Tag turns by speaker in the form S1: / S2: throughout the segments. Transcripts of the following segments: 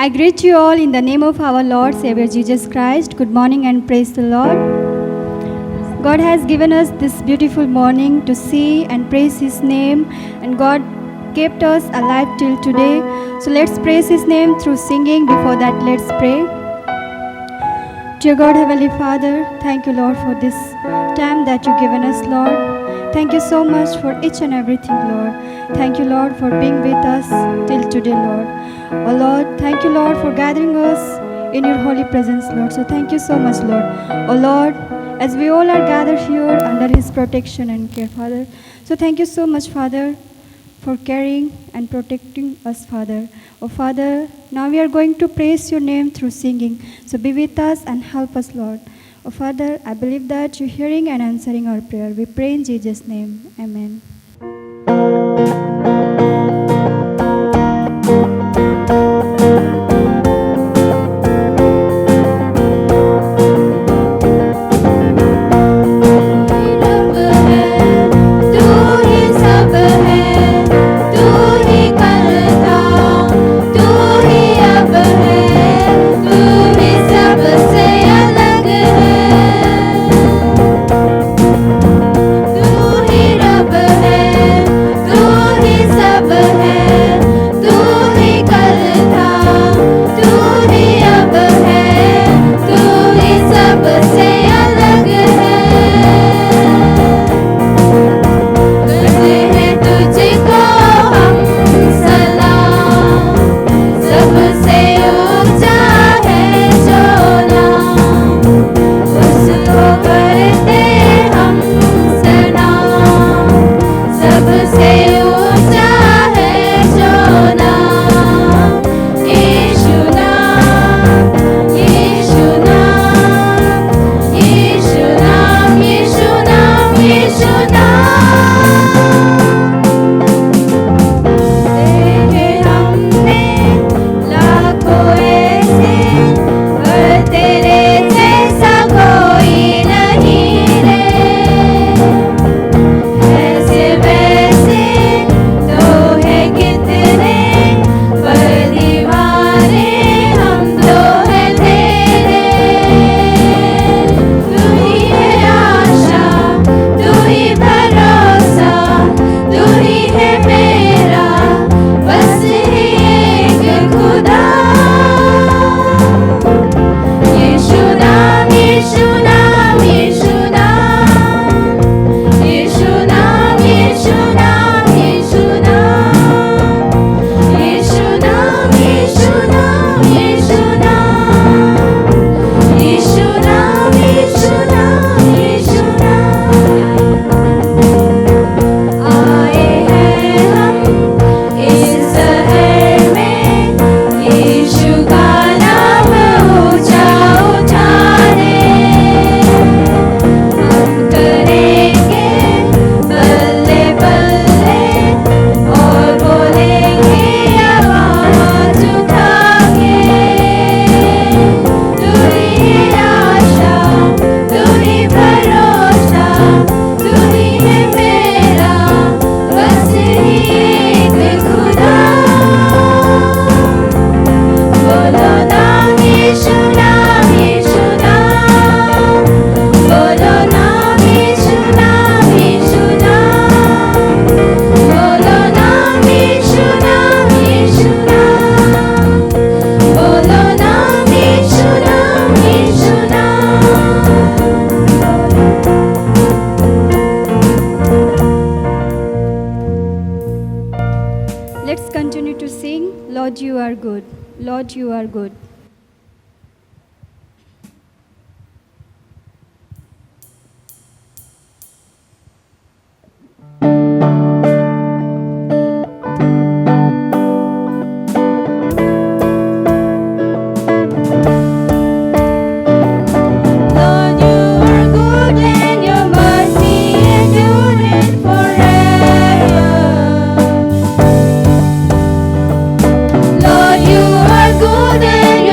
S1: I greet you all in the name of our Lord Savior Jesus Christ. Good morning and praise the Lord. God has given us this beautiful morning to see and praise His name, and God kept us alive till today. So let's praise His name through singing. Before that, let's pray. Dear God, Heavenly Father, thank you, Lord, for this time that you've given us, Lord. Thank you so much for each and everything, Lord. Thank you, Lord, for being with us till today, Lord. Oh, Lord, thank you, Lord, for gathering us in your holy presence, Lord. So thank you so much, Lord. Oh, Lord, as we all are gathered here under His protection and care, Father. So thank you so much, Father, for caring and protecting us, Father. Oh, Father, now we are going to praise your name through singing. So be with us and help us, Lord. Oh, Father, I believe that you're hearing and answering our prayer. We pray in Jesus' name. Amen. Lord, you are good. Lord, you are good.
S2: Lord, you are good and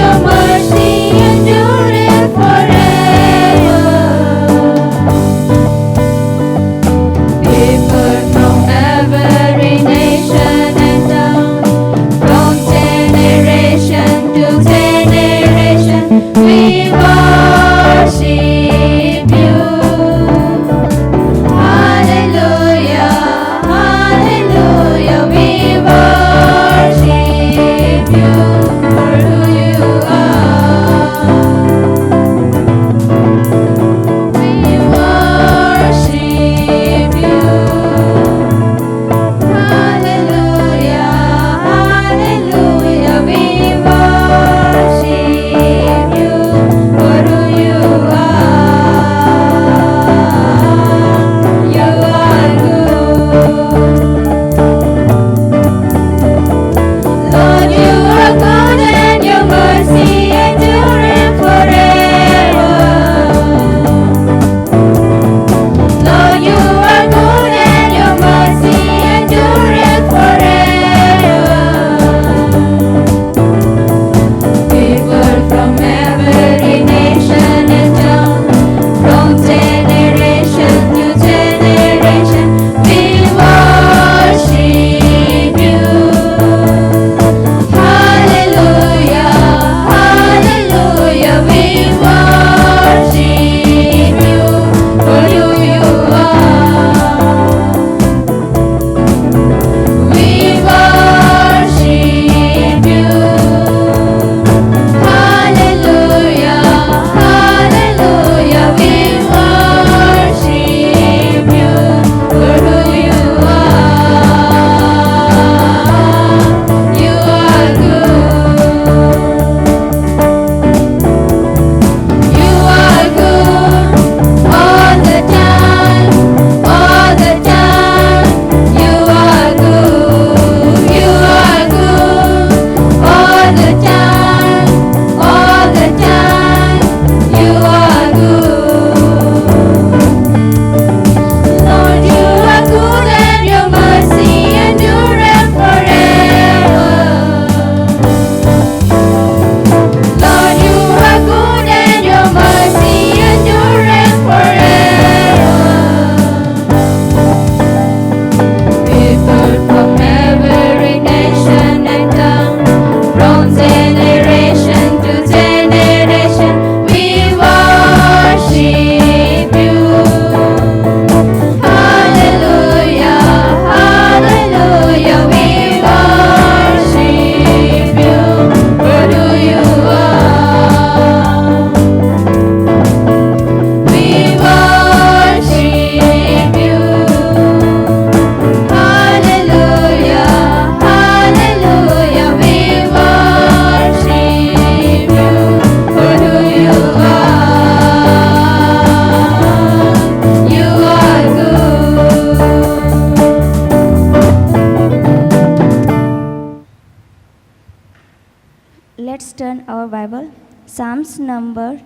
S2: Let's turn our Bible. Psalms number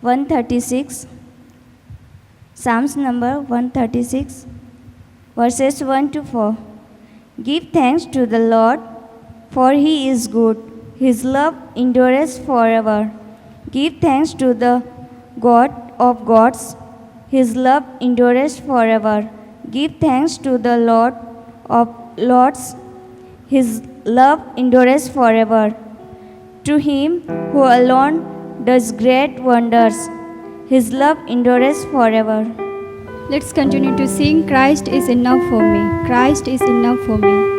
S2: 136. Psalms number 136, verses 1 to 4. Give thanks to the Lord, for he is good. His love endures forever. Give thanks to the God of gods. His love endures forever. Give thanks to the Lord of lords. His love endures forever. To him who alone does great wonders, his love endures forever.
S1: Let's continue to sing, Christ is enough for me. Christ is enough for me.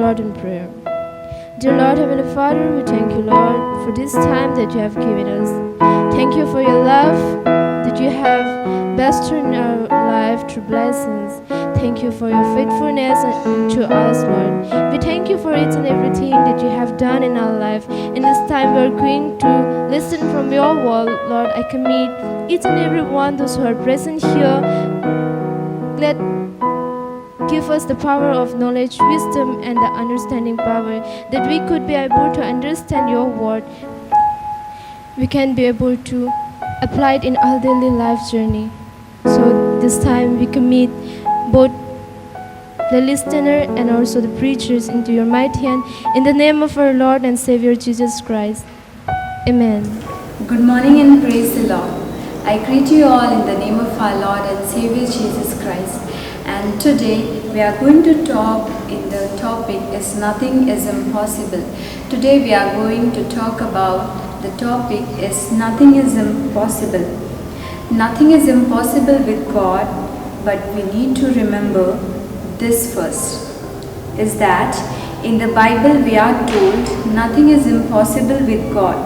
S3: Lord in prayer. Dear Lord, Heavenly Father, we thank you, Lord, for this time that you have given us. Thank you for your love that you have bestowed in our life through blessings. Thank you for your faithfulness to us, Lord. We thank you for each and everything that you have done in our life. In this time, we are going to listen from your word, Lord. I commit each and every one, those who are present here. Let give us the power of knowledge, wisdom, and the understanding power, that we could be able to understand your word. We can be able to apply it in our daily life journey. So this time we commit both the listener and also the preachers into your mighty hand. In the name of our Lord and Savior Jesus Christ. Amen.
S4: Good morning and praise the Lord. I greet you all in the name of our Lord and Savior Jesus Christ. And today we are going to talk in the topic is nothing is impossible. Today we are going to talk about the topic is nothing is impossible. Nothing is impossible with God, but we need to remember this first, is that in the Bible we are told nothing is impossible with God.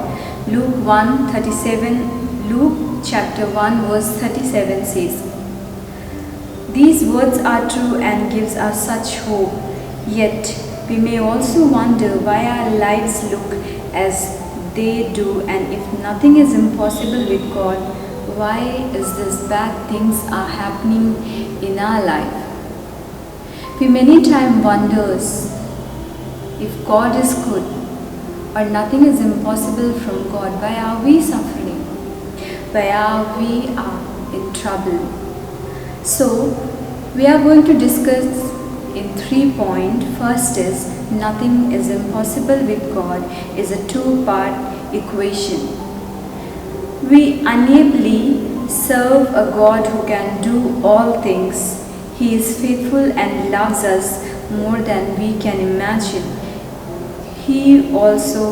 S4: Luke 1:37, Luke chapter 1 verse 37 says, "These words are true and gives us such hope. Yet we may also wonder why our lives look as they do, and if nothing is impossible with God, why is this bad things are happening in our life?" We many times wonders if God is good or nothing is impossible from God. Why are we suffering? Why are we in trouble? So we are going to discuss in 3 points. First is nothing is impossible with God is a two-part equation. We unably serve a God who can do all things. He is faithful and loves us more than we can imagine. He also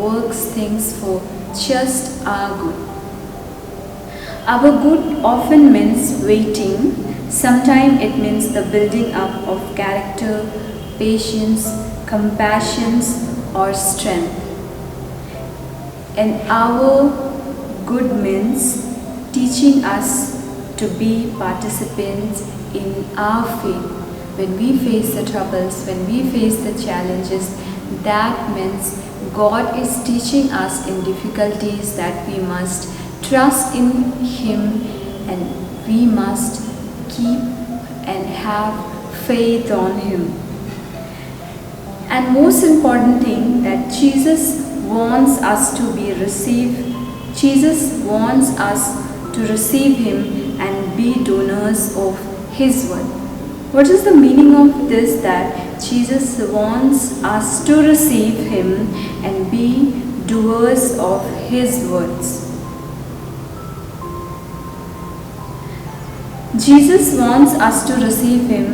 S4: works things for just our good. Our good often means waiting. Sometimes it means the building up of character, patience, compassion, or strength. And our good means teaching us to be participants in our faith. When we face the troubles, when we face the challenges, that means God is teaching us in difficulties that we must trust in Him and we must keep and have faith on Him. And most important thing, that Jesus wants us to be received. Jesus wants us to receive Him and be donors of His word. What is the meaning of this? That Jesus wants us to receive Him and be doers of His words. Jesus wants us to receive Him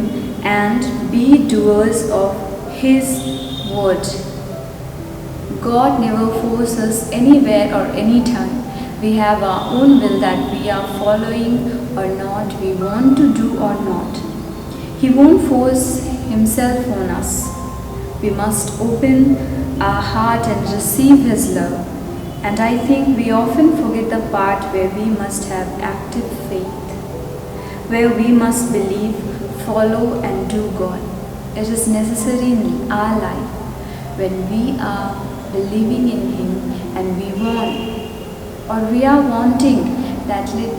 S4: and be doers of His word. God never forces anywhere or anytime. We have our own will that we are following or not, we want to do or not. He won't force Himself on us. We must open our heart and receive His love. And I think we often forget the part where we must have active faith, where we must believe, follow and do God. It is necessary in our life when we are believing in Him and we want or we are wanting that let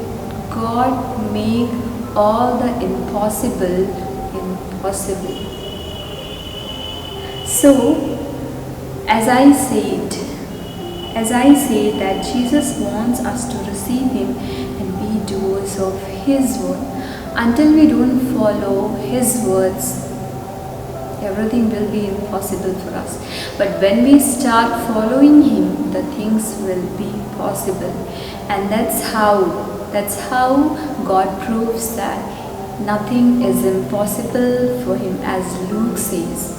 S4: God make all the impossible impossible. So as I said that Jesus wants us to receive Him and be doers of His word. Until we don't follow His words, everything will be impossible for us. But when we start following Him, the things will be possible. And that's how God proves that nothing is impossible for Him, as Luke says.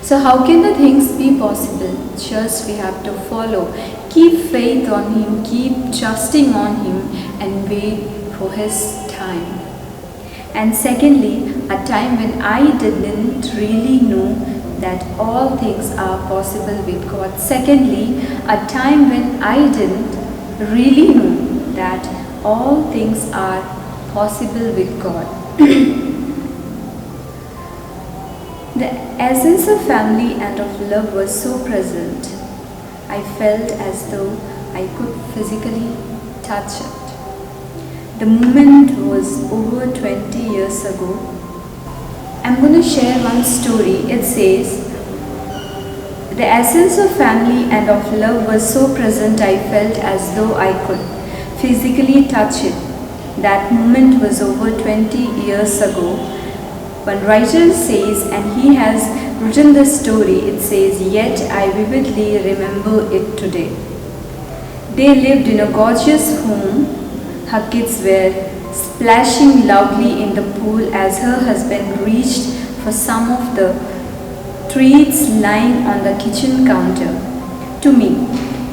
S4: So how can the things be possible? Just we have to follow. Keep faith on Him, keep trusting on Him and wait for His time. And secondly, a time when I didn't really know that all things are possible with God. Secondly, a time when I didn't really know that all things are possible with God. The essence of family and of love was so present. I felt as though I could physically touch it. The moment was over 20 years ago. I'm going to share one story. It says, the essence of family and of love was so present I felt as though I could physically touch it. That moment was over 20 years ago. One writer says, and he has written the story, it says, yet I vividly remember it today. They lived in a gorgeous home. Her kids were splashing loudly in the pool as her husband reached for some of the treats lying on the kitchen counter. To me,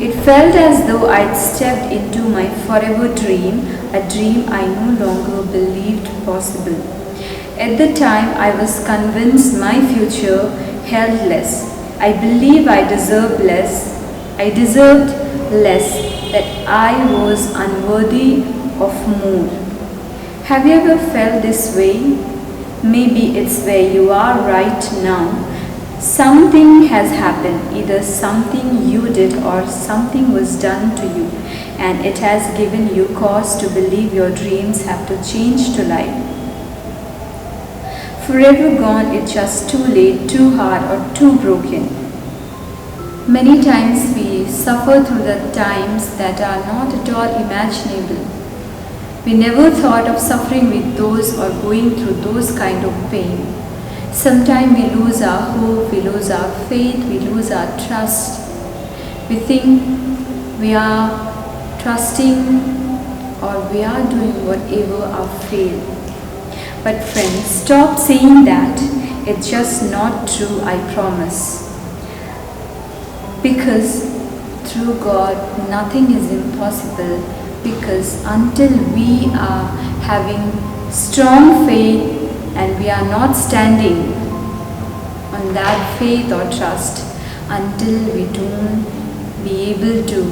S4: it felt as though I'd stepped into my forever dream, a dream I no longer believed possible. At the time, I was convinced my future held less. I believe I deserved less. I deserved less, that I was unworthy of more. Have you ever felt this way? Maybe it's where you are right now. Something has happened, either something you did or something was done to you, and it has given you cause to believe your dreams have to change to life. Forever gone, it's just too late, too hard, or too broken. Many times we suffer through the times that are not at all imaginable. We never thought of suffering with those or going through those kind of pain. Sometimes we lose our hope, we lose our faith, we lose our trust. We think we are trusting or we are doing whatever our fail. But friends, stop saying that. It's just not true, I promise. Because through God, nothing is impossible. Because until we are having strong faith and we are not standing on that faith or trust, until we don't be able to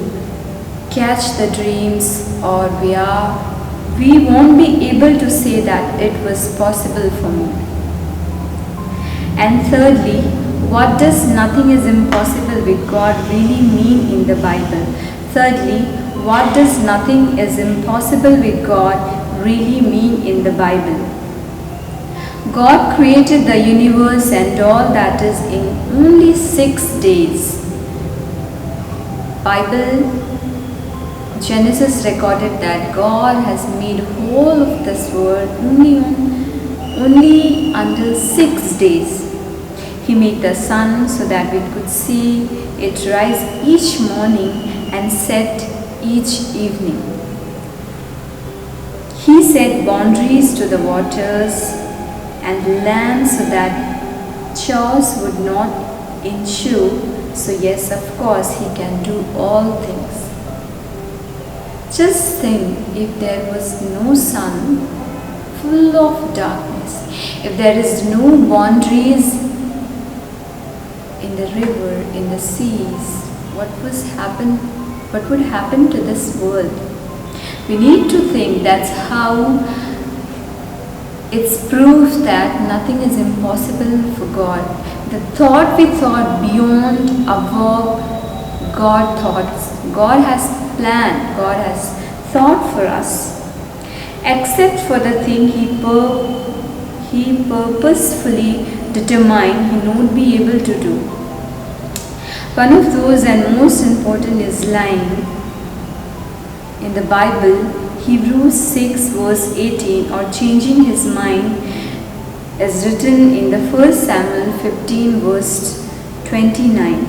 S4: catch the dreams or we won't be able to say that it was possible for me. And thirdly, what does nothing is impossible with God really mean in the Bible? Thirdly, what does nothing is impossible with God really mean in the Bible? God created the universe and all that is in only 6 days. Bible Genesis recorded that God has made whole of this world only until 6 days. He made the sun so that we could see it rise each morning and set each evening. He set boundaries to the waters and the land so that chores would not ensue. So yes, of course, He can do all things. Just think, if there was no sun, full of darkness, if there is no boundaries in the river, in the seas, what would happen to this world? We need to think that's how it's proof that nothing is impossible for God. The thought we thought beyond above God thoughts. God has planned, God has thought for us. Except for the thing He purposefully determined He won't be able to do. One of those and most important is lying in the Bible, Hebrews 6 verse 18, or changing his mind, is written in the 1 Samuel 15 verse 29.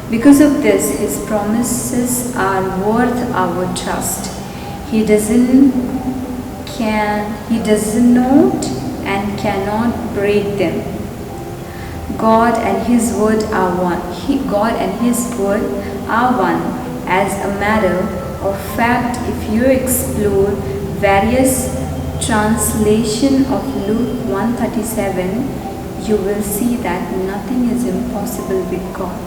S4: Because of this, His promises are worth our trust. He does not and cannot break them. God and His word are one. God and His word are one. As a matter of fact, if you explore various translation of Luke 137, you will see that nothing is impossible with God.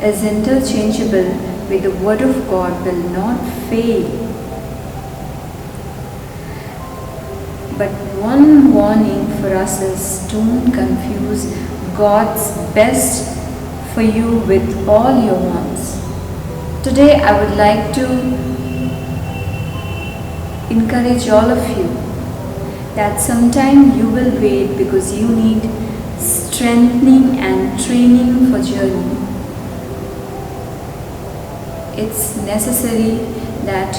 S4: Is interchangeable with the Word of God, will not fail. But one warning for us is don't confuse God's best for you with all your wants. Today I would like to encourage all of you that sometime you will wait because you need strengthening and training for journey. It's necessary that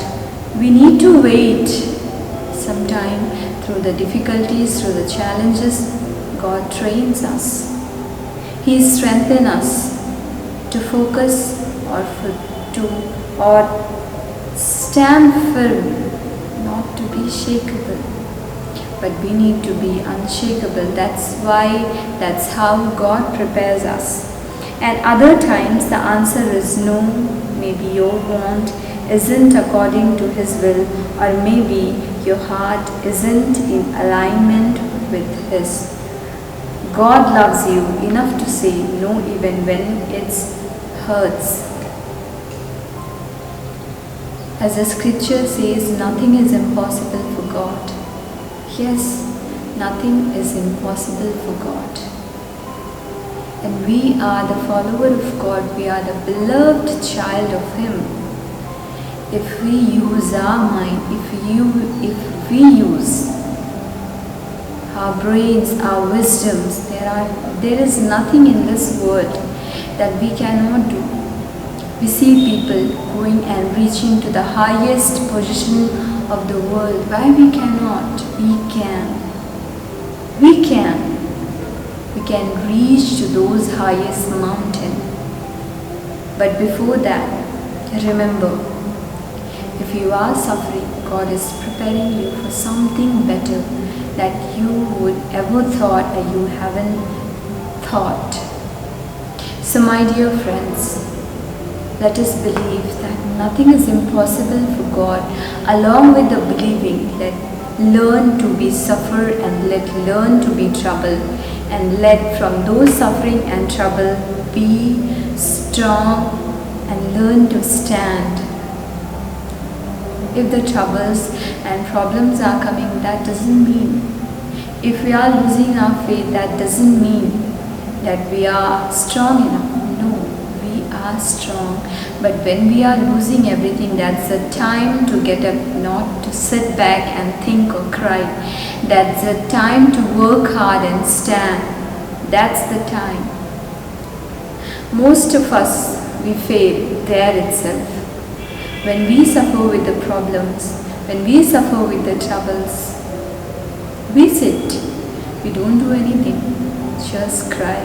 S4: we need to wait sometime through the difficulties, through the challenges. God trains us. He strengthens us to focus or stand firm, not to be shakeable. But we need to be unshakable. That's how God prepares us. And other times the answer is no. Maybe your want isn't according to His will, or maybe your heart isn't in alignment with His. God loves you enough to say no even when it hurts. As the scripture says, nothing is impossible for God. Yes, nothing is impossible for God. And we are the follower of God. We are the beloved child of Him. If we use our mind, if we use our brains, our wisdoms, there is nothing in this world that we cannot do. We see people going and reaching to the highest position of the world. Why we cannot? We can. We can. We can reach to those highest mountain. But before that, remember, if you are suffering, God is preparing you for something better that you would ever thought that you haven't thought. So my dear friends, let us believe that nothing is impossible for God. Along with the believing, let learn to be suffer and let learn to be trouble, and let from those suffering and trouble be strong and learn to stand. If the troubles and problems are coming, that doesn't mean, if we are losing our faith, that doesn't mean that we are strong enough. No, we are strong. But when we are losing everything, that's the time to get up, not to sit back and think or cry. That's the time to work hard and stand. That's the time. Most of us, we fail there itself. When we suffer with the problems, when we suffer with the troubles, we sit, we don't do anything, just cry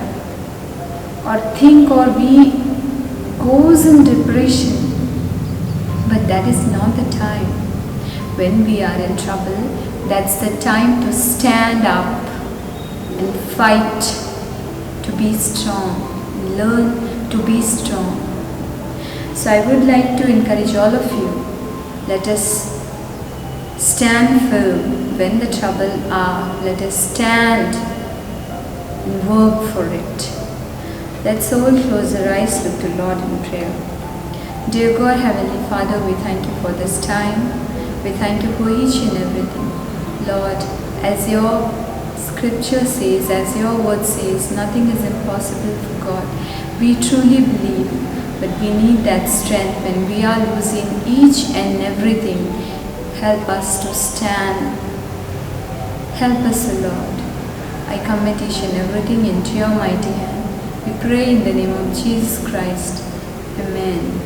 S4: or think, or we goes in depression. But that is not the time. When we are in trouble, that's the time to stand up and fight, to be strong, learn to be strong. So I would like to encourage all of you, let us stand firm when the trouble are. Let us stand and work for it. Let's all close our eyes, look to Lord in prayer. Dear God, Heavenly Father, we thank you for this time. We thank you for each and everything. Lord, as your scripture says, as your word says, nothing is impossible for God. We truly believe, but we need that strength when we are losing each and everything. Help us to stand. Help us, O Lord. I commit each and everything into your mighty hand. We pray in the name of Jesus Christ. Amen.